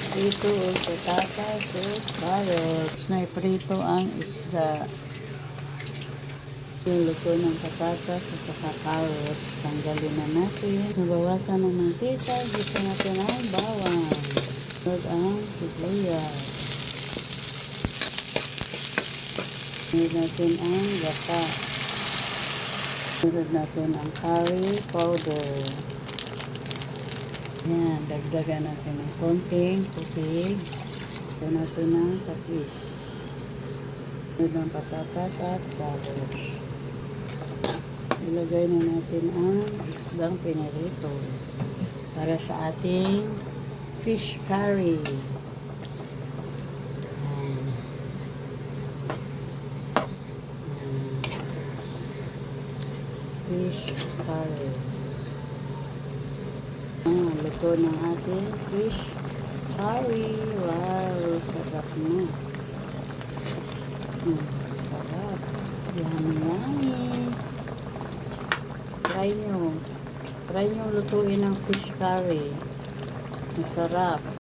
Prito o patatas o carrots. Prito ang isda. Yung luto ng patatas at saka carrots. Tanggalin na natin. Nabawasan ng mantika. Gusto natin ang bawang. Sunod ang sibuyas. Sunod natin ang gata. Sunod natin ang curry powder. Yan, dagdagan natin ng konting tubig. Sunod natin ng patis. Sunod ng patatas at carrots. Ilagay na natin ang isdang pinirito para sa ating fish curry. Fish curry. Luto ng ating fish curry. Wow, sarap na. Sarap. Yummy, yummy. Try nyo lutuin ng fish curry. Masarap.